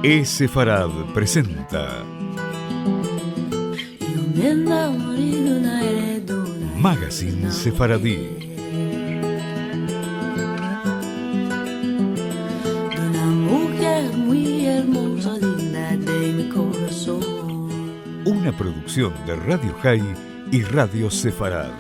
Sefarad presenta Magazine Sefaradí. Una producción de Radio High y Radio Sefarad.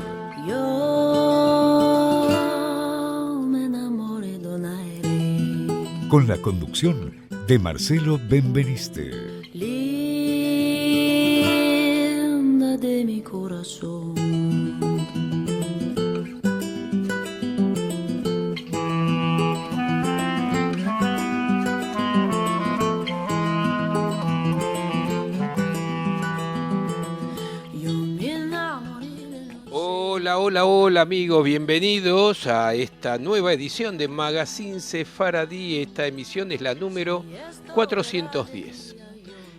Con la conducción de Marcelo Benveniste. Linda de mi corazón. Hola amigos, bienvenidos a esta nueva edición de Magazine Sefaradí. Esta emisión es la número 410.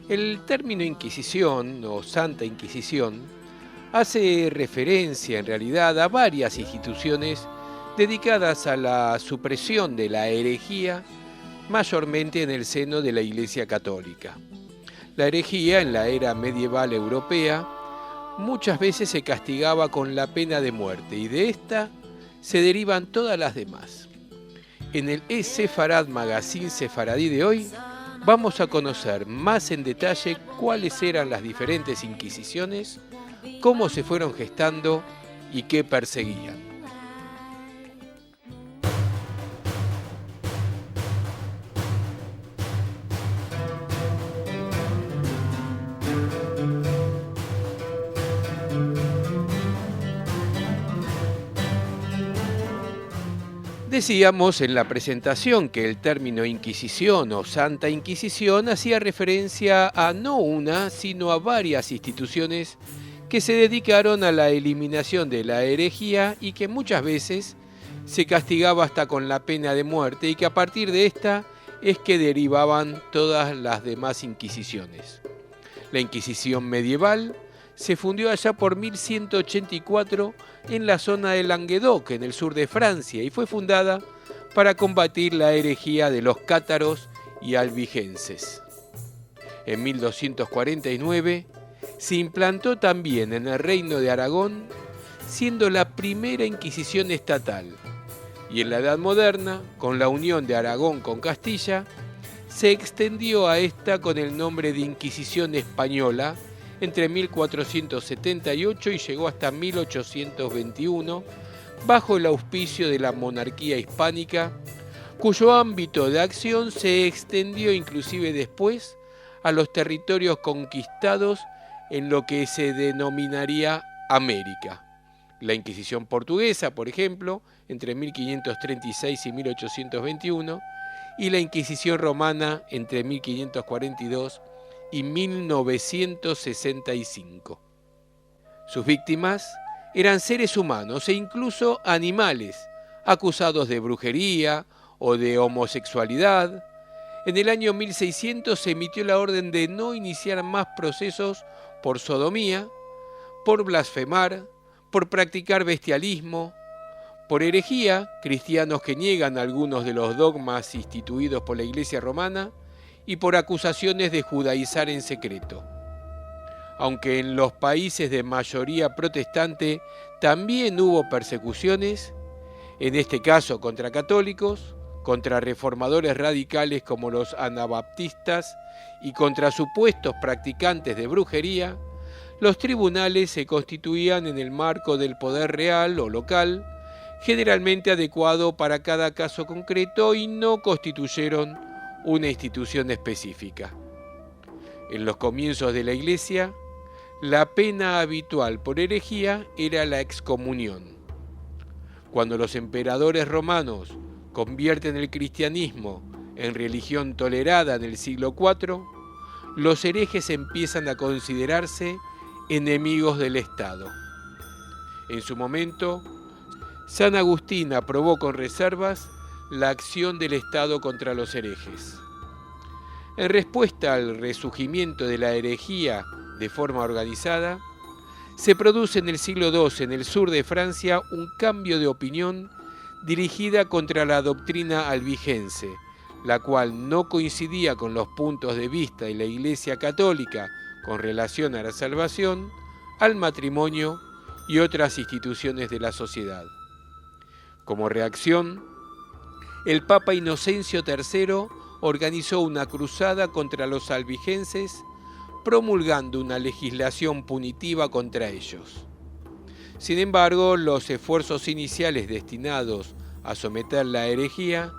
El término Inquisición o Santa Inquisición hace referencia en realidad a varias instituciones dedicadas a la supresión de la herejía, mayormente en el seno de la Iglesia Católica. La herejía en la era medieval europea muchas veces se castigaba con la pena de muerte y de esta se derivan todas las demás. En el Sefarad Magazine Sefaradí de hoy vamos a conocer más en detalle cuáles eran las diferentes inquisiciones, cómo se fueron gestando y qué perseguían. Decíamos en la presentación que el término Inquisición o Santa Inquisición hacía referencia a no una, sino a varias instituciones que se dedicaron a la eliminación de la herejía y que muchas veces se castigaba hasta con la pena de muerte y que a partir de esta es que derivaban todas las demás inquisiciones. La Inquisición medieval se fundió allá por 1184 en la zona de Languedoc, en el sur de Francia, y fue fundada para combatir la herejía de los cátaros y albigenses. En 1249 se implantó también en el Reino de Aragón, siendo la primera Inquisición estatal, y en la Edad Moderna, con la unión de Aragón con Castilla, se extendió a esta con el nombre de Inquisición Española, entre 1478 y llegó hasta 1821, bajo el auspicio de la monarquía hispánica, cuyo ámbito de acción se extendió inclusive después a los territorios conquistados en lo que se denominaría América. La Inquisición portuguesa, por ejemplo, entre 1536 y 1821, y la Inquisición romana entre 1542 y 1965. Sus víctimas eran seres humanos e incluso animales, acusados de brujería o de homosexualidad. En el año 1600 se emitió la orden de no iniciar más procesos por sodomía, por blasfemar, por practicar bestialismo, por herejía, cristianos que niegan algunos de los dogmas instituidos por la Iglesia romana, y por acusaciones de judaizar en secreto. Aunque en los países de mayoría protestante también hubo persecuciones, en este caso contra católicos, contra reformadores radicales como los anabaptistas y contra supuestos practicantes de brujería, los tribunales se constituían en el marco del poder real o local, generalmente adecuado para cada caso concreto y no constituyeron una institución específica. En los comienzos de la Iglesia, la pena habitual por herejía era la excomunión. Cuando los emperadores romanos convierten el cristianismo en religión tolerada en el siglo IV, los herejes empiezan a considerarse enemigos del Estado. En su momento, San Agustín aprobó con reservas la acción del Estado contra los herejes. En respuesta al resurgimiento de la herejía de forma organizada, se produce en el siglo II en el sur de Francia un cambio de opinión dirigida contra la doctrina albigense, la cual no coincidía con los puntos de vista de la Iglesia Católica con relación a la salvación, al matrimonio y otras instituciones de la sociedad. Como reacción, el Papa Inocencio III organizó una cruzada contra los albigenses, promulgando una legislación punitiva contra ellos. Sin embargo, los esfuerzos iniciales destinados a someter la herejía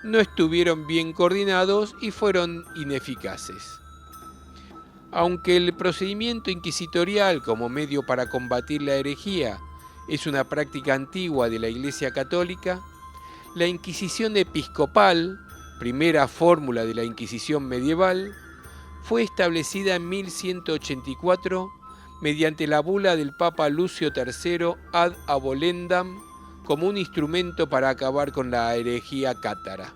no estuvieron bien coordinados y fueron ineficaces. Aunque el procedimiento inquisitorial como medio para combatir la herejía es una práctica antigua de la Iglesia Católica, la Inquisición episcopal, primera fórmula de la Inquisición medieval, fue establecida en 1184 mediante la bula del Papa Lucio III ad abolendam como un instrumento para acabar con la herejía cátara.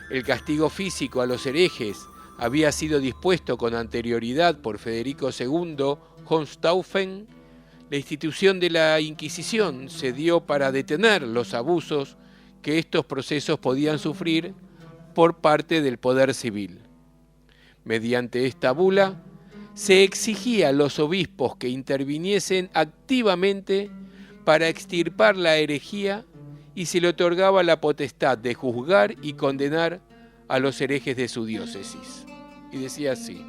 El castigo físico a los herejes había sido dispuesto con anterioridad por Federico II Hohenstaufen. La institución de la Inquisición se dio para detener los abusos que estos procesos podían sufrir por parte del poder civil. Mediante esta bula, se exigía a los obispos que interviniesen activamente para extirpar la herejía y se le otorgaba la potestad de juzgar y condenar a los herejes de su diócesis. Y decía así: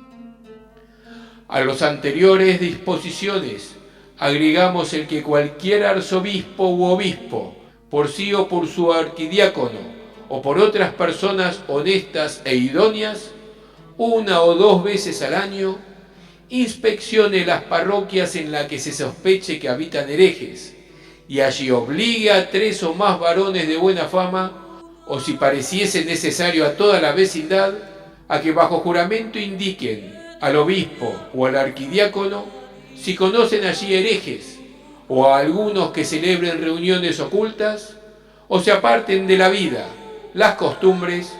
a los anteriores disposiciones agregamos el que cualquier arzobispo u obispo, por sí o por su arquidiácono, o por otras personas honestas e idóneas, 1 o 2 veces al año, inspeccione las parroquias en las que se sospeche que habitan herejes, y allí obligue a 3 o más varones de buena fama, o si pareciese necesario a toda la vecindad, a que bajo juramento indiquen al obispo o al arquidiácono si conocen allí herejes, o a algunos que celebren reuniones ocultas, o se aparten de la vida, las costumbres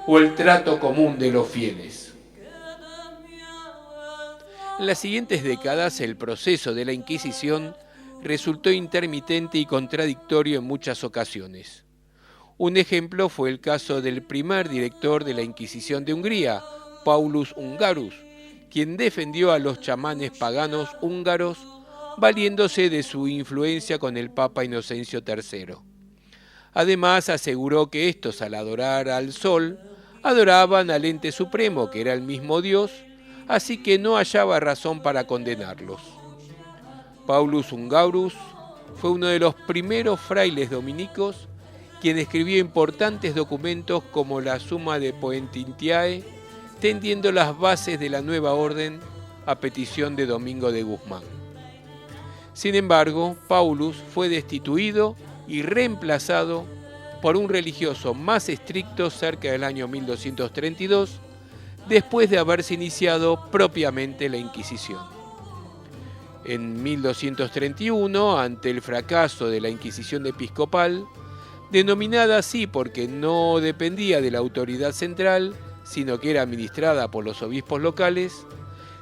o el trato común de los fieles. En las siguientes décadas, el proceso de la Inquisición resultó intermitente y contradictorio en muchas ocasiones. Un ejemplo fue el caso del primer director de la Inquisición de Hungría, Paulus Ungarus, quien defendió a los chamanes paganos húngaros valiéndose de su influencia con el Papa Inocencio III. Además, aseguró que estos, al adorar al sol, adoraban al ente supremo, que era el mismo Dios, así que no hallaba razón para condenarlos. Paulus Ungarus fue uno de los primeros frailes dominicos quien escribió importantes documentos como la Summa de Poentintiae, tendiendo las bases de la nueva orden a petición de Domingo de Guzmán. Sin embargo, Paulus fue destituido y reemplazado por un religioso más estricto cerca del año 1232, después de haberse iniciado propiamente la Inquisición. En 1231, ante el fracaso de la Inquisición episcopal, denominada así porque no dependía de la autoridad central, sino que era administrada por los obispos locales,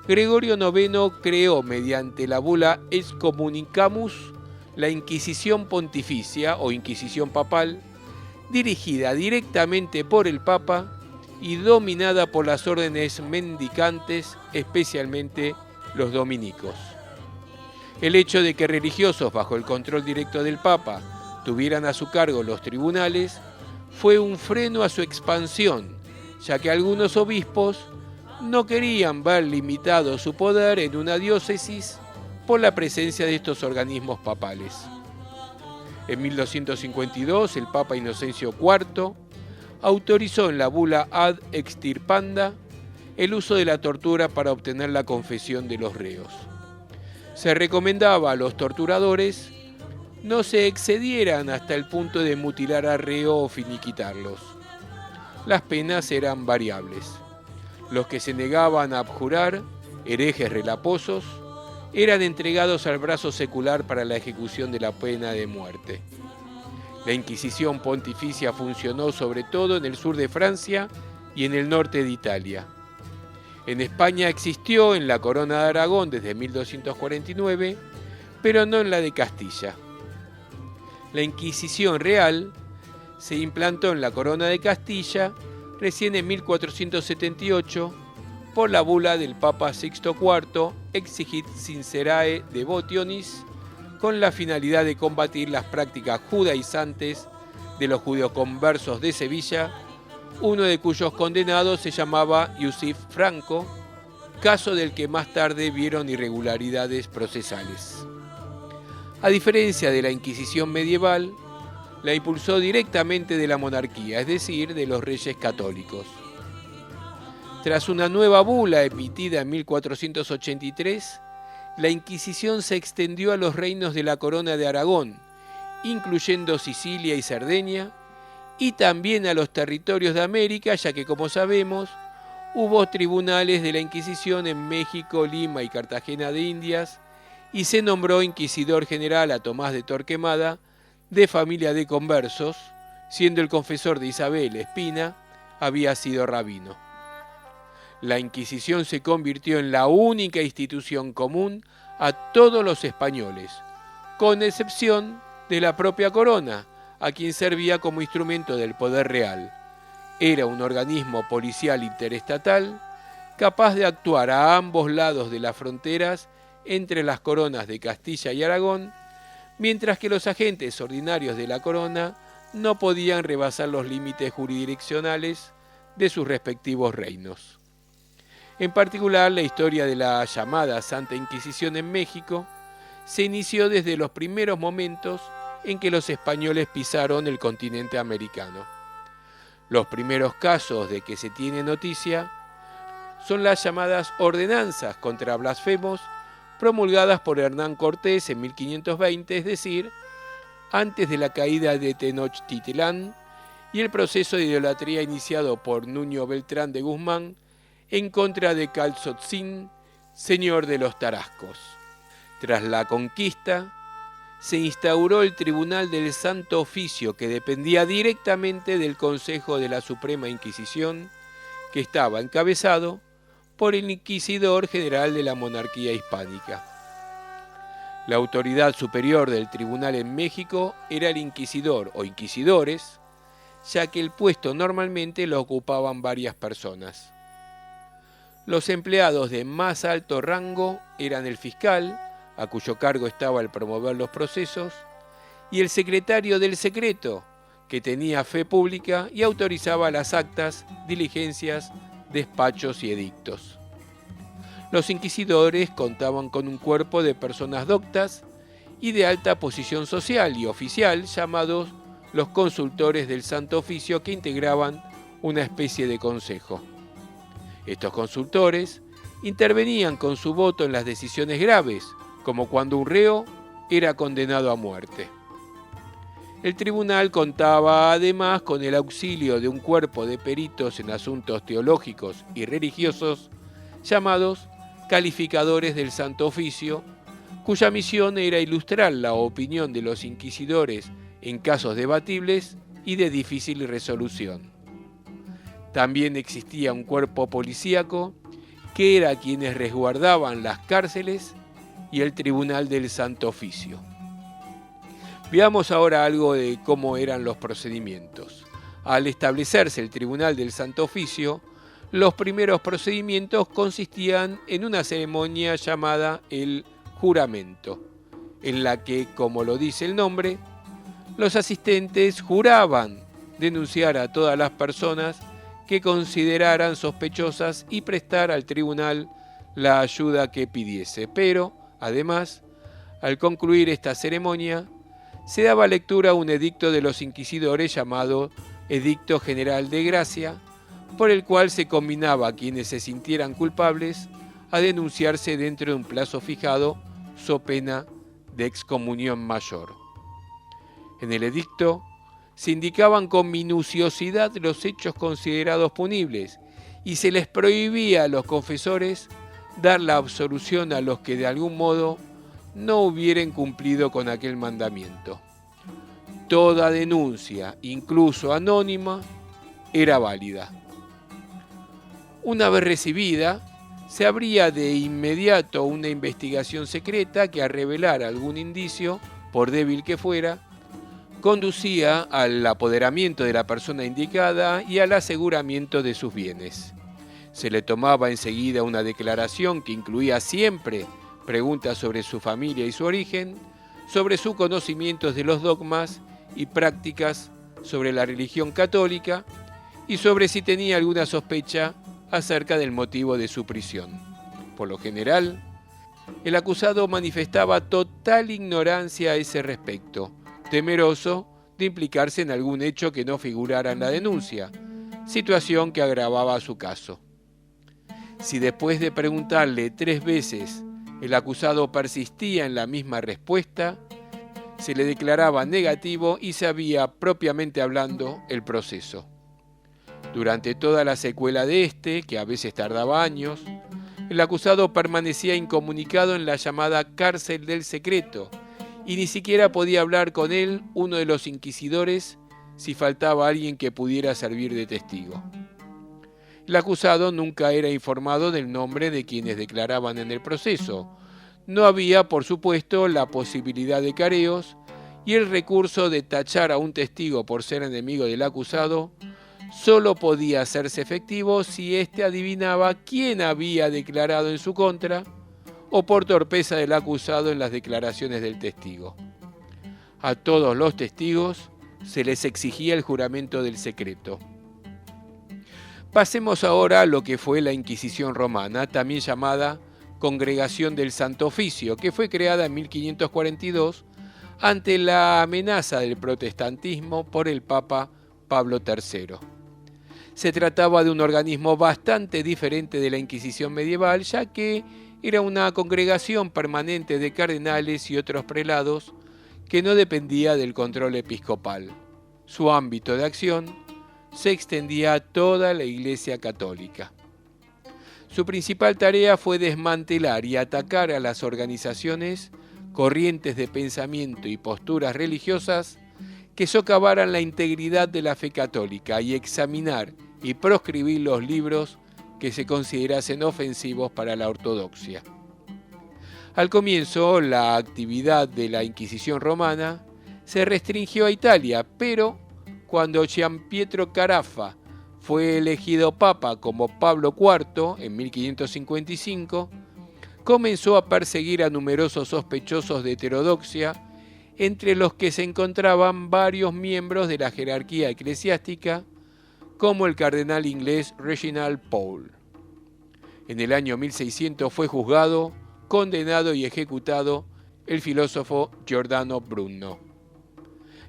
Gregorio IX creó mediante la bula Excommunicamus la Inquisición Pontificia o Inquisición Papal, dirigida directamente por el Papa y dominada por las órdenes mendicantes, especialmente los dominicos. El hecho de que religiosos bajo el control directo del Papa tuvieran a su cargo los tribunales fue un freno a su expansión, ya que algunos obispos no querían ver limitado su poder en una diócesis por la presencia de estos organismos papales. En 1252, el Papa Inocencio IV autorizó en la bula Ad Extirpanda el uso de la tortura para obtener la confesión de los reos. Se recomendaba a los torturadores no se excedieran hasta el punto de mutilar al reo o finiquitarlos. Las penas eran variables. Los que se negaban a abjurar, herejes relaposos, eran entregados al brazo secular para la ejecución de la pena de muerte. La Inquisición pontificia funcionó sobre todo en el sur de Francia y en el norte de Italia. En España existió en la Corona de Aragón desde 1249, pero no en la de Castilla. La Inquisición real se implantó en la corona de Castilla recién en 1478 por la bula del Papa Sixto IV Exigit Sincerae Devotionis, con la finalidad de combatir las prácticas judaizantes de los judeoconversos de Sevilla, uno de cuyos condenados se llamaba Yusif Franco, caso del que más tarde vieron irregularidades procesales. A diferencia de la Inquisición medieval, la impulsó directamente de la monarquía, es decir, de los reyes católicos. Tras una nueva bula emitida en 1483, la Inquisición se extendió a los reinos de la Corona de Aragón, incluyendo Sicilia y Cerdeña, y también a los territorios de América, ya que, como sabemos, hubo tribunales de la Inquisición en México, Lima y Cartagena de Indias, y se nombró inquisidor general a Tomás de Torquemada, de familia de conversos, siendo el confesor de Isabel, Espina, había sido rabino. La Inquisición se convirtió en la única institución común a todos los españoles, con excepción de la propia corona, a quien servía como instrumento del poder real. Era un organismo policial interestatal, capaz de actuar a ambos lados de las fronteras entre las coronas de Castilla y Aragón, mientras que los agentes ordinarios de la corona no podían rebasar los límites jurisdiccionales de sus respectivos reinos. En particular, la historia de la llamada Santa Inquisición en México se inició desde los primeros momentos en que los españoles pisaron el continente americano. Los primeros casos de que se tiene noticia son las llamadas ordenanzas contra blasfemos promulgadas por Hernán Cortés en 1520, es decir, antes de la caída de Tenochtitlán, y el proceso de idolatría iniciado por Nuño Beltrán de Guzmán en contra de Calzotzin, señor de los Tarascos. Tras la conquista, se instauró el Tribunal del Santo Oficio, que dependía directamente del Consejo de la Suprema Inquisición, que estaba encabezado por el Inquisidor General de la monarquía hispánica. La autoridad superior del tribunal en México era el inquisidor o inquisidores, ya que el puesto normalmente lo ocupaban varias personas. Los empleados de más alto rango eran el fiscal, a cuyo cargo estaba el promover los procesos, y el secretario del secreto, que tenía fe pública y autorizaba las actas, diligencias, despachos y edictos. Los inquisidores contaban con un cuerpo de personas doctas y de alta posición social y oficial, llamados los consultores del Santo Oficio, que integraban una especie de consejo. Estos consultores intervenían con su voto en las decisiones graves, como cuando un reo era condenado a muerte. El tribunal contaba además con el auxilio de un cuerpo de peritos en asuntos teológicos y religiosos, llamados calificadores del Santo Oficio, cuya misión era ilustrar la opinión de los inquisidores en casos debatibles y de difícil resolución. También existía un cuerpo policíaco, que era quienes resguardaban las cárceles y el Tribunal del Santo Oficio. Veamos ahora algo de cómo eran los procedimientos. Al establecerse el Tribunal del Santo Oficio, los primeros procedimientos consistían en una ceremonia llamada el juramento, en la que, como lo dice el nombre, los asistentes juraban denunciar a todas las personas que consideraran sospechosas y prestar al tribunal la ayuda que pidiese. Pero, además, al concluir esta ceremonia, se daba lectura a un edicto de los inquisidores llamado Edicto General de Gracia, por el cual se combinaba a quienes se sintieran culpables a denunciarse dentro de un plazo fijado, so pena de excomunión mayor. En el edicto se indicaban con minuciosidad los hechos considerados punibles y se les prohibía a los confesores dar la absolución a los que de algún modo no hubieran cumplido con aquel mandamiento. Toda denuncia, incluso anónima, era válida. Una vez recibida, se abría de inmediato una investigación secreta que, al revelar algún indicio, por débil que fuera, conducía al apoderamiento de la persona indicada y al aseguramiento de sus bienes. Se le tomaba enseguida una declaración que incluía siempre preguntas sobre su familia y su origen, sobre sus conocimientos de los dogmas y prácticas sobre la religión católica y sobre si tenía alguna sospecha acerca del motivo de su prisión. Por lo general, el acusado manifestaba total ignorancia a ese respecto, temeroso de implicarse en algún hecho que no figurara en la denuncia, situación que agravaba su caso. Si después de preguntarle 3 veces el acusado persistía en la misma respuesta, se le declaraba negativo y se abría, propiamente hablando, el proceso. Durante toda la secuela de este, que a veces tardaba años, el acusado permanecía incomunicado en la llamada cárcel del secreto y ni siquiera podía hablar con él uno de los inquisidores si faltaba alguien que pudiera servir de testigo. El acusado nunca era informado del nombre de quienes declaraban en el proceso. No había, por supuesto, la posibilidad de careos y el recurso de tachar a un testigo por ser enemigo del acusado solo podía hacerse efectivo si éste adivinaba quién había declarado en su contra o por torpeza del acusado en las declaraciones del testigo. A todos los testigos se les exigía el juramento del secreto. Pasemos ahora a lo que fue la Inquisición romana, también llamada Congregación del Santo Oficio, que fue creada en 1542 ante la amenaza del protestantismo por el Papa Pablo III. Se trataba de un organismo bastante diferente de la Inquisición medieval, ya que era una congregación permanente de cardenales y otros prelados que no dependía del control episcopal. Su ámbito de acción se extendía a toda la Iglesia católica. Su principal tarea fue desmantelar y atacar a las organizaciones, corrientes de pensamiento y posturas religiosas que socavaran la integridad de la fe católica y examinar y proscribir los libros que se considerasen ofensivos para la ortodoxia. Al comienzo, la actividad de la Inquisición romana se restringió a Italia, pero cuando Gianpietro Carafa fue elegido papa como Pablo IV en 1555, comenzó a perseguir a numerosos sospechosos de heterodoxia, entre los que se encontraban varios miembros de la jerarquía eclesiástica, como el cardenal inglés Reginald Pole. En el año 1600 fue juzgado, condenado y ejecutado el filósofo Giordano Bruno.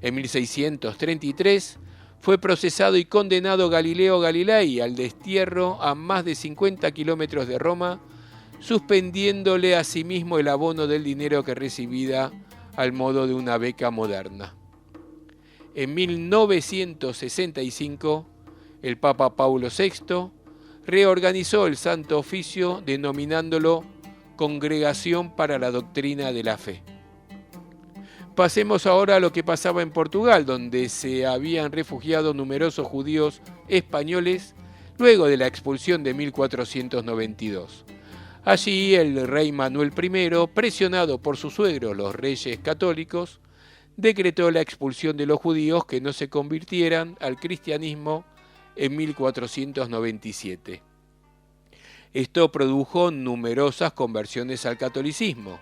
En 1633 fue procesado y condenado Galileo Galilei al destierro a más de 50 kilómetros de Roma, suspendiéndole asimismo el abono del dinero que recibía al modo de una beca moderna. En 1965, el Papa Paulo VI reorganizó el Santo Oficio denominándolo Congregación para la Doctrina de la Fe. Pasemos ahora a lo que pasaba en Portugal, donde se habían refugiado numerosos judíos españoles luego de la expulsión de 1492. Allí el rey Manuel I, presionado por sus suegros los reyes católicos, decretó la expulsión de los judíos que no se convirtieran al cristianismo en 1497. Esto produjo numerosas conversiones al catolicismo.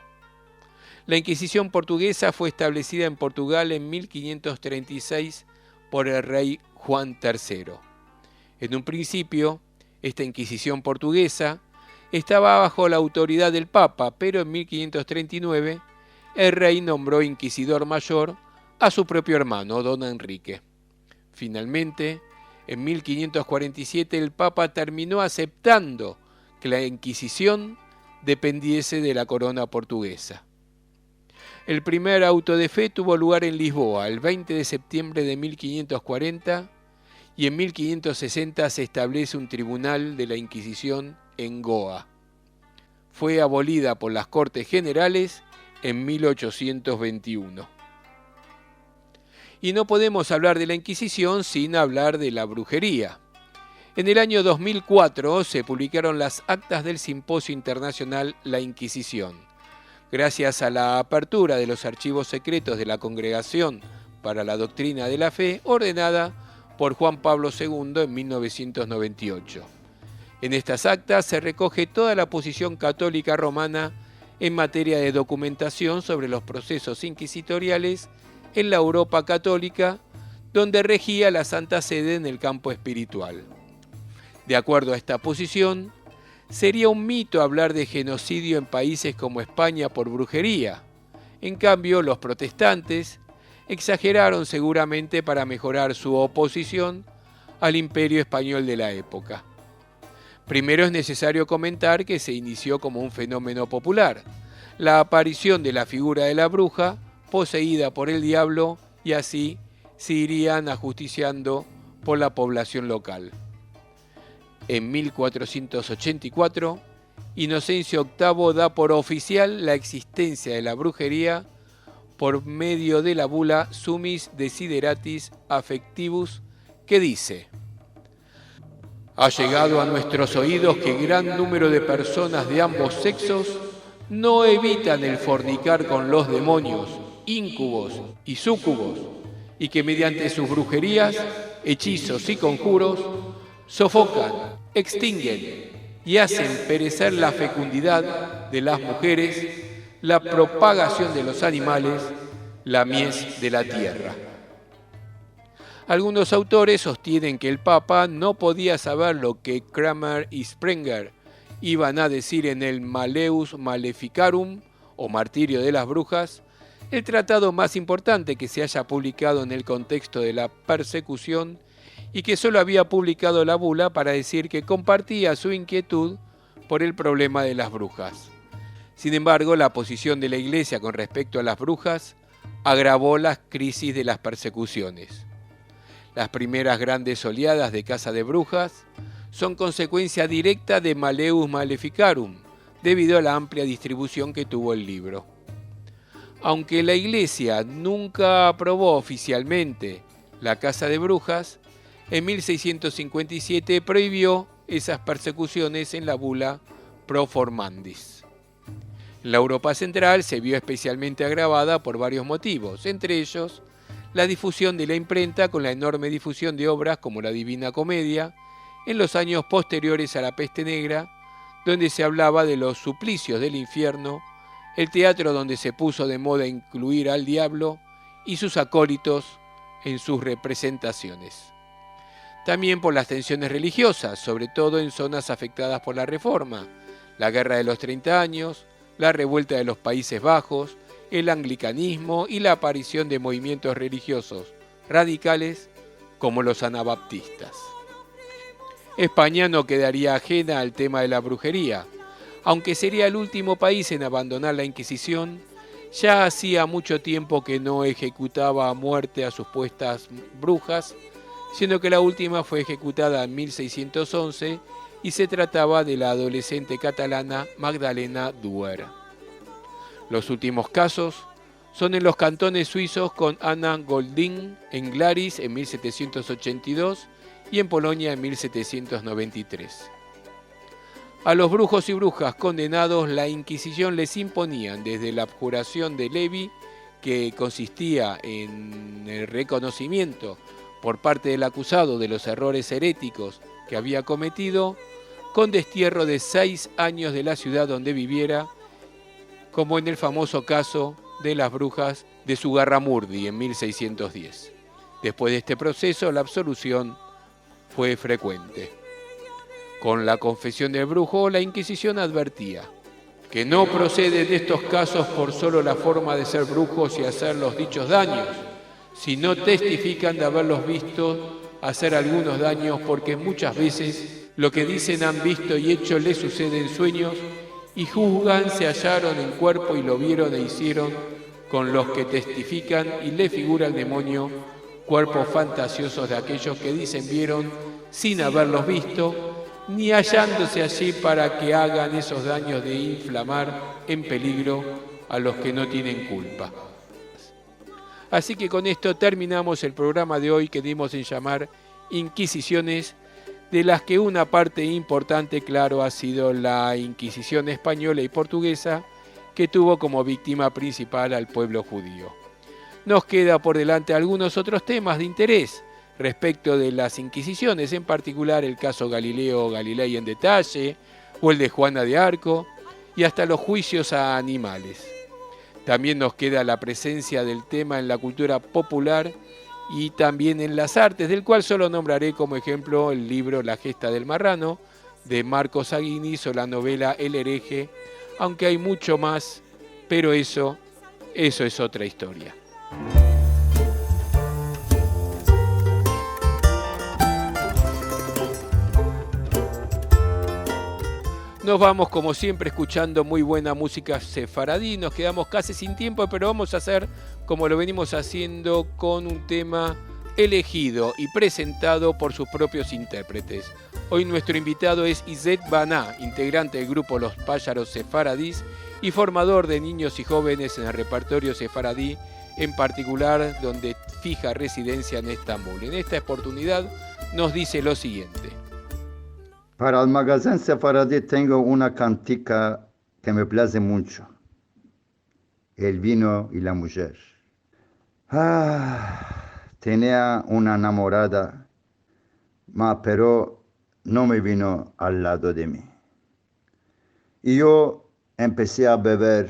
La Inquisición portuguesa fue establecida en Portugal en 1536 por el rey Juan III. En un principio, esta Inquisición portuguesa estaba bajo la autoridad del Papa, pero en 1539 el rey nombró inquisidor mayor a su propio hermano, don Enrique. Finalmente, en 1547 el Papa terminó aceptando que la Inquisición dependiese de la corona portuguesa. El primer auto de fe tuvo lugar en Lisboa el 20 de septiembre de 1540 y en 1560 se establece un tribunal de la Inquisición en Goa. Fue abolida por las Cortes Generales en 1821. Y no podemos hablar de la Inquisición sin hablar de la brujería. En el año 2004 se publicaron las actas del Simposio Internacional La Inquisición. Gracias a la apertura de los archivos secretos de la Congregación para la Doctrina de la Fe, ordenada por Juan Pablo II en 1998. En estas actas se recoge toda la posición católica romana en materia de documentación sobre los procesos inquisitoriales en la Europa católica, donde regía la Santa Sede en el campo espiritual. De acuerdo a esta posición, sería un mito hablar de genocidio en países como España por brujería. En cambio, los protestantes exageraron seguramente para mejorar su oposición al imperio español de la época. Primero es necesario comentar que se inició como un fenómeno popular, la aparición de la figura de la bruja poseída por el diablo, y así se irían ajusticiando por la población local. En 1484, Inocencio VIII da por oficial la existencia de la brujería por medio de la bula Summis Desideratis Affectivus, que dice: ha llegado a nuestros oídos que gran número de personas de ambos sexos no evitan el fornicar con los demonios, íncubos y súcubos, y que mediante sus brujerías, hechizos y conjuros sofocan, extinguen y hacen perecer la fecundidad de las mujeres, la propagación de los animales, la mies de la tierra. Algunos autores sostienen que el Papa no podía saber lo que Kramer y Sprenger iban a decir en el Malleus Maleficarum, o Martirio de las Brujas, el tratado más importante que se haya publicado en el contexto de la persecución, y que solo había publicado la bula para decir que compartía su inquietud por el problema de las brujas. Sin embargo, la posición de la Iglesia con respecto a las brujas agravó las crisis de las persecuciones. Las primeras grandes oleadas de caza de brujas son consecuencia directa de Malleus Maleficarum, debido a la amplia distribución que tuvo el libro. Aunque la Iglesia nunca aprobó oficialmente la caza de brujas, en 1657 prohibió esas persecuciones en la bula Pro Formandis. La Europa central se vio especialmente agravada por varios motivos, entre ellos la difusión de la imprenta con la enorme difusión de obras como la Divina Comedia en los años posteriores a la Peste Negra, donde se hablaba de los suplicios del infierno, el teatro donde se puso de moda incluir al diablo y sus acólitos en sus representaciones. También por las tensiones religiosas, sobre todo en zonas afectadas por la Reforma, la Guerra de los 30 años, la revuelta de los Países Bajos, el anglicanismo y la aparición de movimientos religiosos radicales como los anabaptistas. España no quedaría ajena al tema de la brujería. Aunque sería el último país en abandonar la Inquisición, ya hacía mucho tiempo que no ejecutaba a muerte a supuestas brujas, siendo que la última fue ejecutada en 1611 y se trataba de la adolescente catalana Magdalena Duer. Los últimos casos son en los cantones suizos con Anna Golding en Glaris en 1782 y en Polonia en 1793. A los brujos y brujas condenados la Inquisición les imponían desde la abjuración de Levi, que consistía en el reconocimiento por parte del acusado de los errores heréticos que había cometido, con destierro de 6 años de la ciudad donde viviera, como en el famoso caso de las brujas de Zugarramurdi en 1610. Después de este proceso, la absolución fue frecuente. Con la confesión del brujo, la Inquisición advertía que no procede de estos casos por solo la forma de ser brujos y hacer los dichos daños, sino testifican de haberlos visto hacer algunos daños, porque muchas veces lo que dicen han visto y hecho les sucede en sueños, y juzgan se hallaron en cuerpo y lo vieron e hicieron con los que testifican, y le figura el demonio cuerpos fantasiosos de aquellos que dicen vieron sin haberlos visto, ni hallándose allí para que hagan esos daños de inflamar en peligro a los que no tienen culpa. Así que con esto terminamos el programa de hoy que dimos en llamar Inquisiciones, de las que una parte importante, claro, ha sido la Inquisición española y portuguesa, que tuvo como víctima principal al pueblo judío. nos queda por delante algunos otros temas de interés respecto de las Inquisiciones, en particular el caso Galileo Galilei en detalle, o el de Juana de Arco, y hasta los juicios a animales. También nos queda la presencia del tema en la cultura popular y también en las artes, del cual solo nombraré como ejemplo el libro La gesta del marrano, de Marcos Aguinis, o la novela El hereje, aunque hay mucho más, pero eso es otra historia. Nos vamos como siempre escuchando muy buena música sefaradí, nos quedamos casi sin tiempo, pero vamos a hacer como lo venimos haciendo con un tema elegido y presentado por sus propios intérpretes. Hoy nuestro invitado es Izet Baná, integrante del grupo Los Pájaros Sefaradís y formador de niños y jóvenes en el repertorio sefaradí, en particular donde fija residencia en Estambul. En esta oportunidad nos dice lo siguiente. Para el magazine sefaradí tengo una cantica que me place mucho. El vino y la mujer. Tenía una enamorada, pero no me vino al lado de mí. Y yo empecé a beber,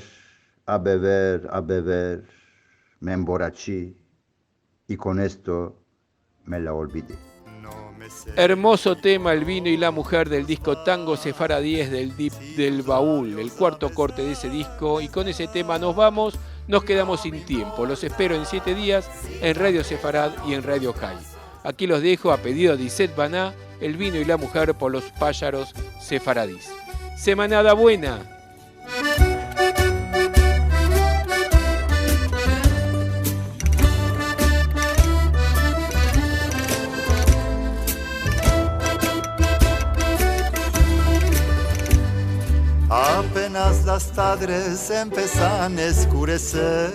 me emborraché y con esto me la olvidé. Hermoso tema, El vino y la mujer, del disco Tango Sefaradíes del Dip del Baúl, el cuarto corte de ese disco, y con ese tema nos vamos, nos quedamos sin tiempo. Los espero en 7 días en Radio Sefarad y en Radio High. Aquí los dejo a pedido de Izet Baná, El vino y la mujer por Los Pájaros Sefaradís. Semanada buena. Apenas las tardes empiezan a escurecer,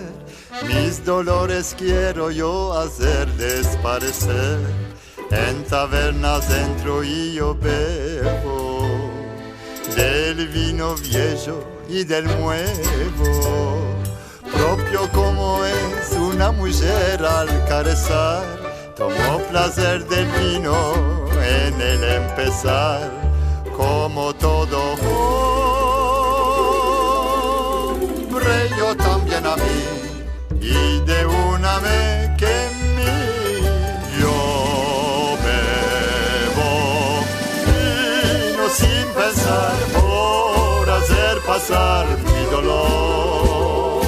mis dolores quiero yo hacer desaparecer. En tabernas entro y yo bebo del vino viejo y del nuevo, propio como es una mujer al carezar. Tomo placer del vino en el empezar, como todo hombre, yo también a mí, y de una me que mí. Yo bebo vino sin pensar, por hacer pasar mi dolor.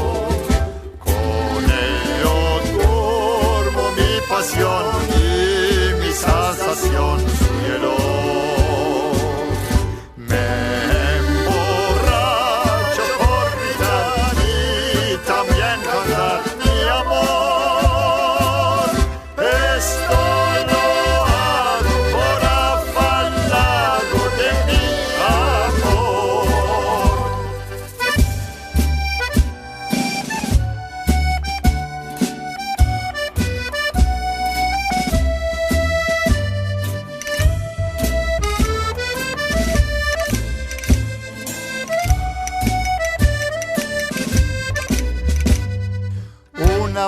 Con ello duermo mi pasión y mi sensación su hielo.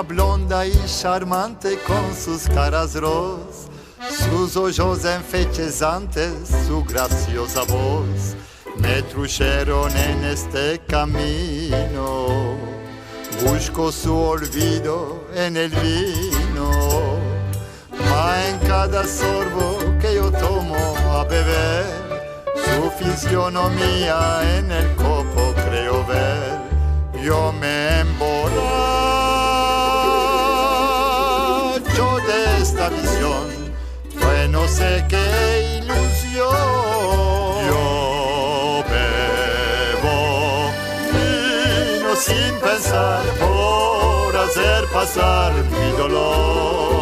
Blonda y charmante con sus caras ros, sus ojos enfechezantes, su graciosa voz, me trujeron en este camino. Busco su olvido en el vino, ma en cada sorbo que yo tomo a beber, su fisionomía en el copo creo ver. Yo me emborracho de esta visión, fue no sé qué ilusión. Yo bebo vino sin pensar, por hacer pasar mi dolor.